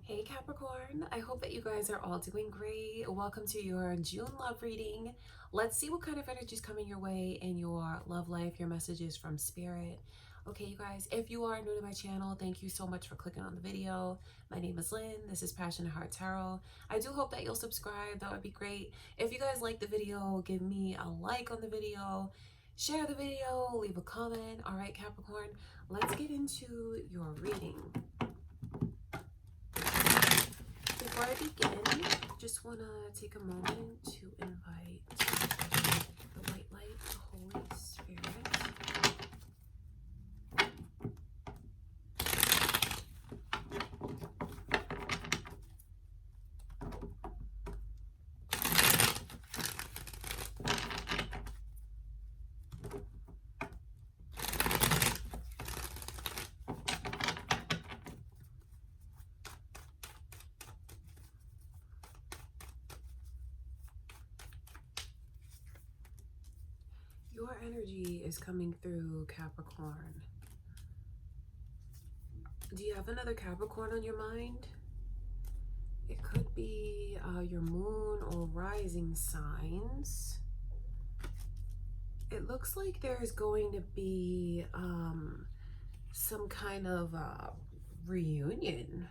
Hey Capricorn, I hope that you guys are all doing great. Welcome to your June love reading. Let's see what kind of energy is coming your way in your love life, your messages from spirit. Okay, you guys, if you are new to my channel, thank you so much for clicking on the video. My name is Lynn. This is Passionate Heart Tarot. I do hope that you'll subscribe. That would be great. If you guys like the video, give me a like on the video, share the video, leave a comment. All right, Capricorn, let's get into your reading. Before I begin, just want to take a moment to invite the white light, the Holy Spirit. Your energy is coming through, Capricorn. Do you have another Capricorn on your mind? It could be your moon or rising signs. It looks like there's going to be some kind of reunion.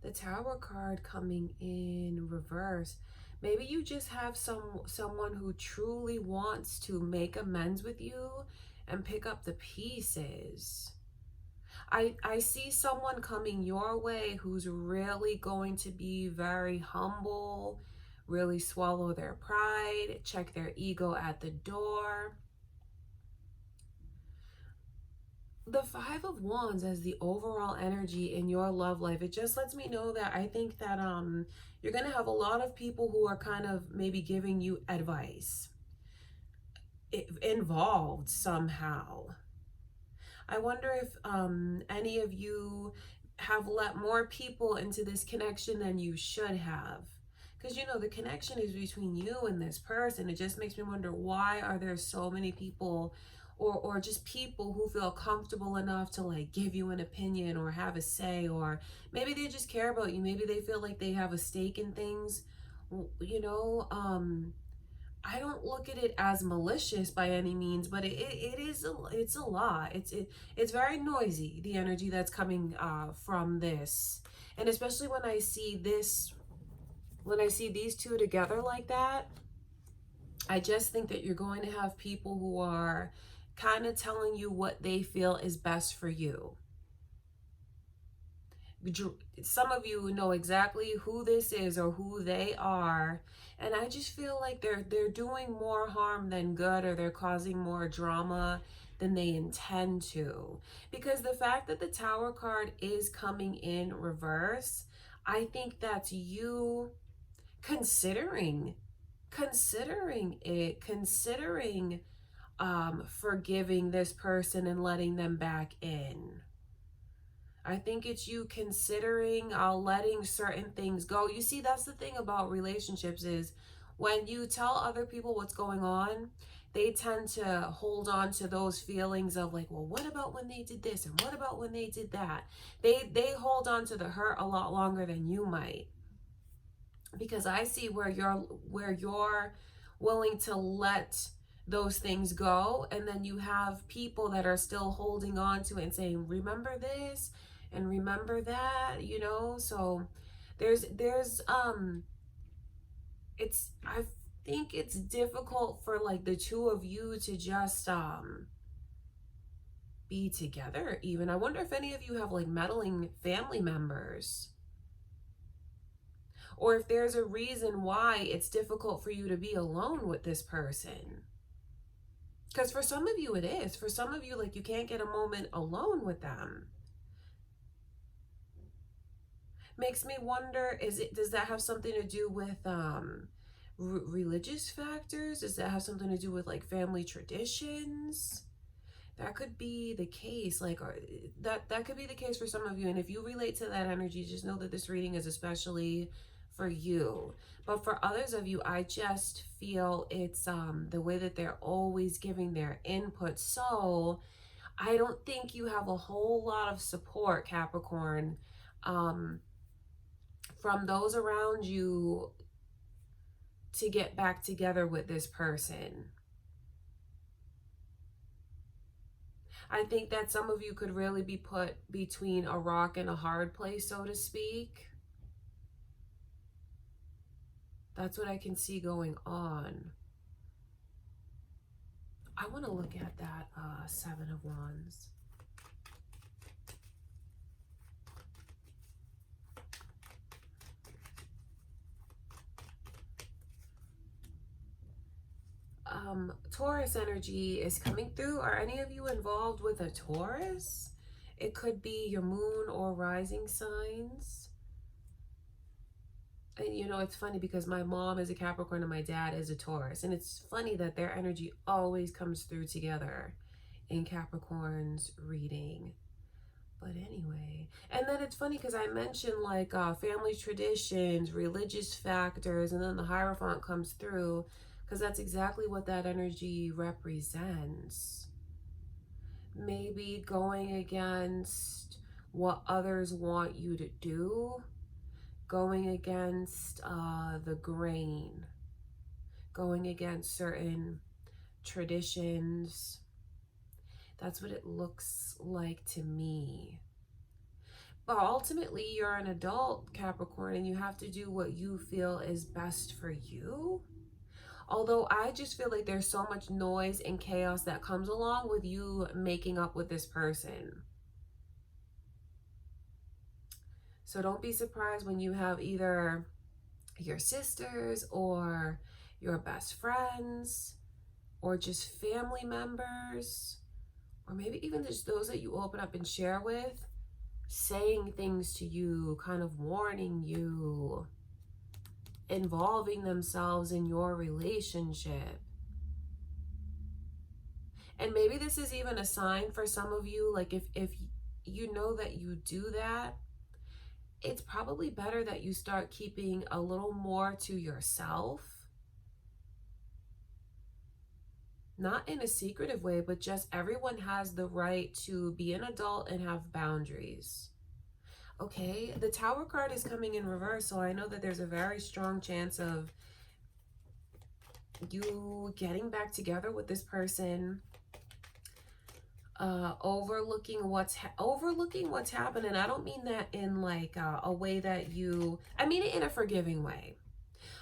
The Tower card coming in reverse. Maybe you just have someone who truly wants to make amends with you and pick up the pieces. I see someone coming your way who's really going to be very humble, really swallow their pride, check their ego at the door. The Five of Wands as the overall energy in your love life, it just lets me know that I think that you're going to have a lot of people who are kind of maybe giving you advice involved somehow. I wonder if any of you have let more people into this connection than you should have. Because, you know, the connection is between you and this person. It just makes me wonder, why are there so many people or just people who feel comfortable enough to like give you an opinion or have a say, or maybe they just care about you. Maybe they feel like they have a stake in things, you know. I don't look at it as malicious by any means, but it's a lot. It's very noisy, the energy that's coming from this. And especially when I see these two together like that, I just think that you're going to have people who are kind of telling you what they feel is best for you. Some of you know exactly who this is or who they are, and I just feel like they're doing more harm than good, or they're causing more drama than they intend to. Because the fact that the Tower card is coming in reverse, I think that's you considering forgiving this person and letting them back in. I think it's you considering letting certain things go. You see, that's the thing about relationships, is when you tell other people what's going on, they tend to hold on to those feelings of like, well, what about when they did this, and what about when they did that? They hold on to the hurt a lot longer than you might. Because I see where you're willing to let those things go, and then you have people that are still holding on to it and saying, remember this and remember that, you know. So there's it's, I think it's difficult for like the two of you to just be together even. I wonder if any of you have like meddling family members, or if there's a reason why it's difficult for you to be alone with this person. Because for some of you it is. For some of you, like, you can't get a moment alone with them. Makes me wonder, does that have something to do with religious factors? Does that have something to do with like family traditions? That could be the case. Like, that could be the case for some of you. And if you relate to that energy, just know that this reading is especially for you. But for others of you, I just feel it's the way that they're always giving their input. So I don't think you have a whole lot of support, Capricorn. from those around you to get back together with this person. I think that some of you could really be put between a rock and a hard place, so to speak. That's what I can see going on. I want to look at that Seven of Wands. Taurus energy is coming through. Are any of you involved with a Taurus? It could be your moon or rising signs. And you know, it's funny because my mom is a Capricorn and my dad is a Taurus. And it's funny that their energy always comes through together in Capricorn's reading. But anyway, and then it's funny because I mentioned like family traditions, religious factors, and then the Hierophant comes through because that's exactly what that energy represents. Maybe going against what others want you to do, going against the grain, going against certain traditions. That's what it looks like to me. But ultimately, you're an adult, Capricorn, and you have to do what you feel is best for you. Although I just feel like there's so much noise and chaos that comes along with you making up with this person. So don't be surprised when you have either your sisters or your best friends or just family members, or maybe even just those that you open up and share with, saying things to you, kind of warning you, involving themselves in your relationship. And maybe this is even a sign for some of you, like if you know that you do that, it's probably better that you start keeping a little more to yourself. Not in a secretive way, but just everyone has the right to be an adult and have boundaries. Okay, the Tower card is coming in reverse, so I know that there's a very strong chance of you getting back together with this person, overlooking what's happening. I don't mean that in like a way that I mean it in a forgiving way.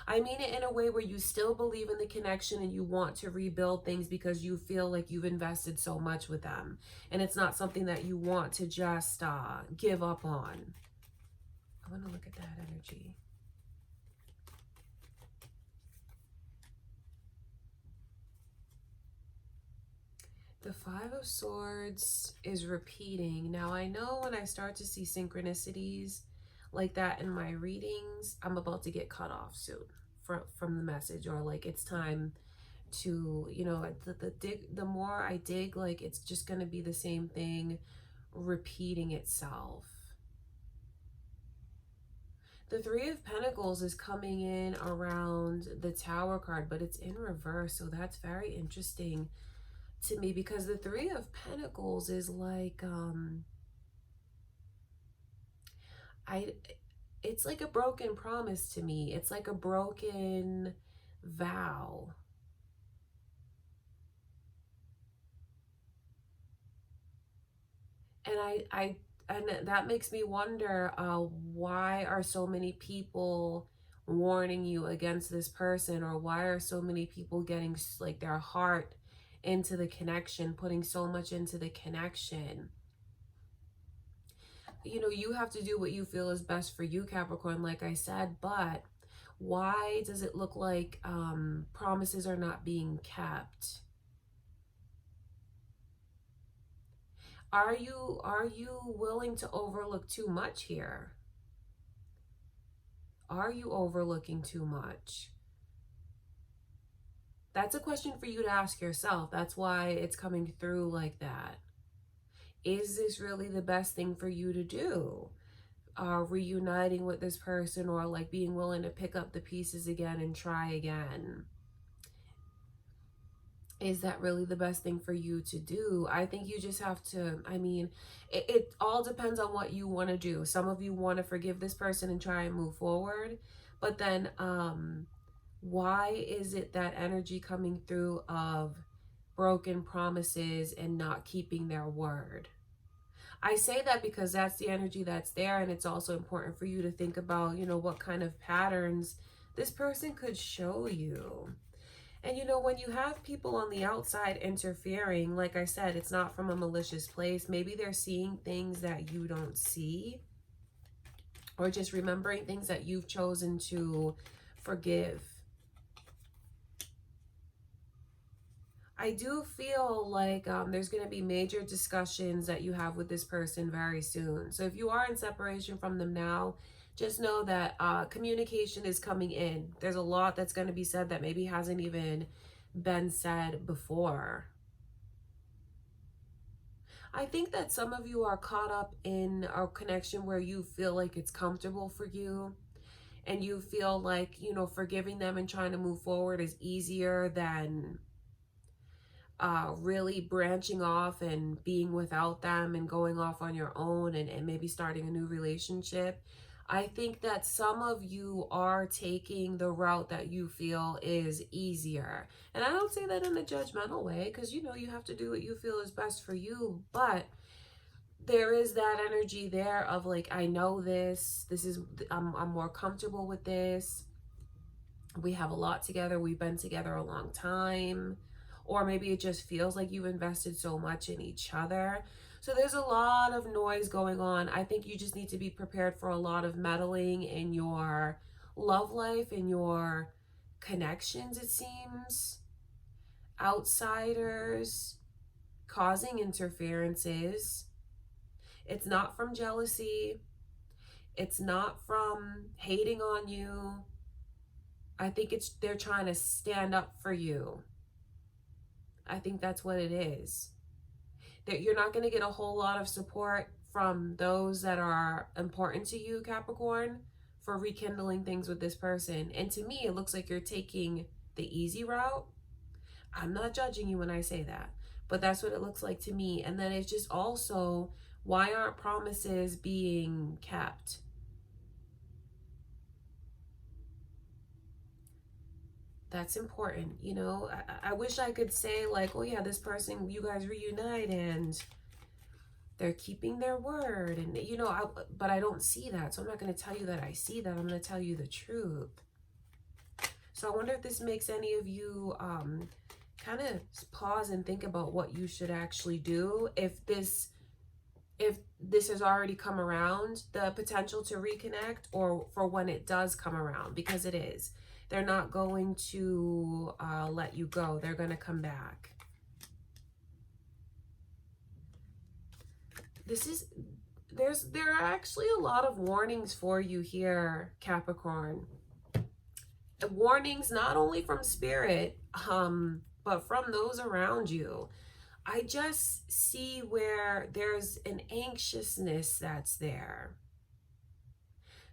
I mean it in a way where you still believe in the connection and you want to rebuild things because you feel like you've invested so much with them. And it's not something that you want to just give up on. I want to look at that energy. The Five of Swords is repeating. Now, I know when I start to see synchronicities like that in my readings, I'm about to get cut off soon from the message, or like it's time to, you know, the more I dig, like it's just going to be the same thing repeating itself. The Three of Pentacles is coming in around the Tower card, but it's in reverse, so that's very interesting to me because the Three of Pentacles is like it's like a broken promise to me. It's like a broken vow. And that makes me wonder, why are so many people warning you against this person, or why are so many people getting like their heart into the connection, putting so much into the connection? You know, you have to do what you feel is best for you, Capricorn, like I said, but why does it look like promises are not being kept? Are you willing to overlook too much here? Are you overlooking too much? That's a question for you to ask yourself. That's why it's coming through like that. Is this really the best thing for you to do? Reuniting with this person, or like being willing to pick up the pieces again and try again? Is that really the best thing for you to do? I think you just have to, I mean, it all depends on what you want to do. Some of you want to forgive this person and try and move forward. But then, why is it that energy coming through of broken promises and not keeping their word? I say that because that's the energy that's there, and it's also important for you to think about, what kind of patterns this person could show you. And when you have people on the outside interfering, like I said, it's not from a malicious place. Maybe they're seeing things that you don't see, or just remembering things that you've chosen to forgive. I do feel like there's going to be major discussions that you have with this person very soon. So if you are in separation from them now, just know that communication is coming in. There's a lot that's going to be said that maybe hasn't even been said before. I think that some of you are caught up in a connection where you feel like it's comfortable for you, and you feel like, forgiving them and trying to move forward is easier than really branching off and being without them and going off on your own, and maybe starting a new relationship. I think that some of you are taking the route that you feel is easier. And I don't say that in a judgmental way, because you have to do what you feel is best for you. But there is that energy there of like, I know I'm more comfortable with this. We have a lot together. We've been together a long time. Or maybe it just feels like you've invested so much in each other. So there's a lot of noise going on. I think you just need to be prepared for a lot of meddling in your love life, in your connections, it seems. Outsiders causing interferences. It's not from jealousy. It's not from hating on you. I think they're trying to stand up for you. I think that's what it is. That you're not going to get a whole lot of support from those that are important to you, Capricorn, for rekindling things with this person. And to me, it looks like you're taking the easy route. I'm not judging you when I say that, but that's what it looks like to me. And then it's just also, why aren't promises being kept? That's important. I wish I could say like, oh yeah, this person, you guys reunite and they're keeping their word, and but I don't see that. So I'm not going to tell you that I see that. I'm going to tell you the truth. So I wonder if this makes any of you kind of pause and think about what you should actually do if this has already come around, the potential to reconnect, or for when it does come around, because it is. They're not going to let you go. They're going to come back. There are actually a lot of warnings for you here, Capricorn. Warnings not only from spirit, but from those around you. I just see where there's an anxiousness that's there.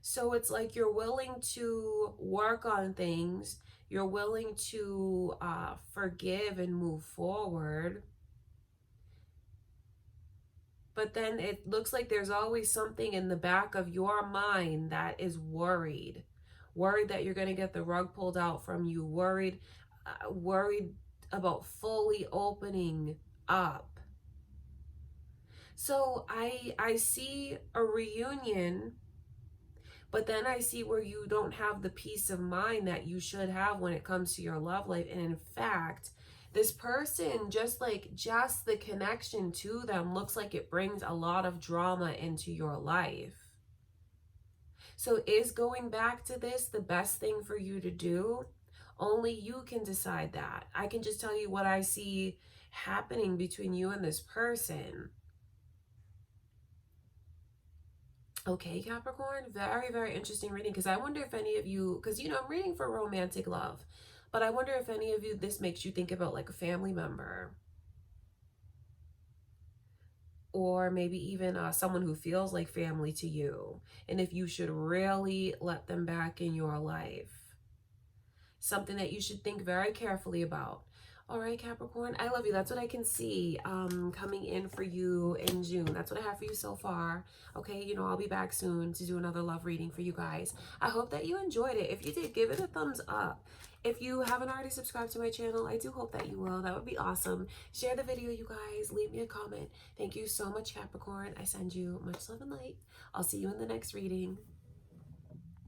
So it's like you're willing to work on things. You're willing to forgive and move forward. But then it looks like there's always something in the back of your mind that is worried. Worried that you're going to get the rug pulled out from you. Worried about fully opening up. So I see a reunion, but then I see where you don't have the peace of mind that you should have when it comes to your love life. And in fact, this person, just the connection to them looks like it brings a lot of drama into your life. So is going back to this the best thing for you to do? Only you can decide that. I can just tell you what I see happening between you and this person. Okay, Capricorn, very, very interesting reading, because I wonder if any of you, because, I'm reading for romantic love, but I wonder if any of you, this makes you think about like a family member, or maybe even someone who feels like family to you, and if you should really let them back in your life. Something that you should think very carefully about. All right, Capricorn, I love you. That's what I can see coming in for you in June. That's what I have for you so far. Okay, you know, I'll be back soon to do another love reading for you guys. I hope that you enjoyed it. If you did, give it a thumbs up. If you haven't already subscribed to my channel, I do hope that you will. That would be awesome. Share the video, you guys. Leave me a comment. Thank you so much, Capricorn. I send you much love and light. I'll see you in the next reading.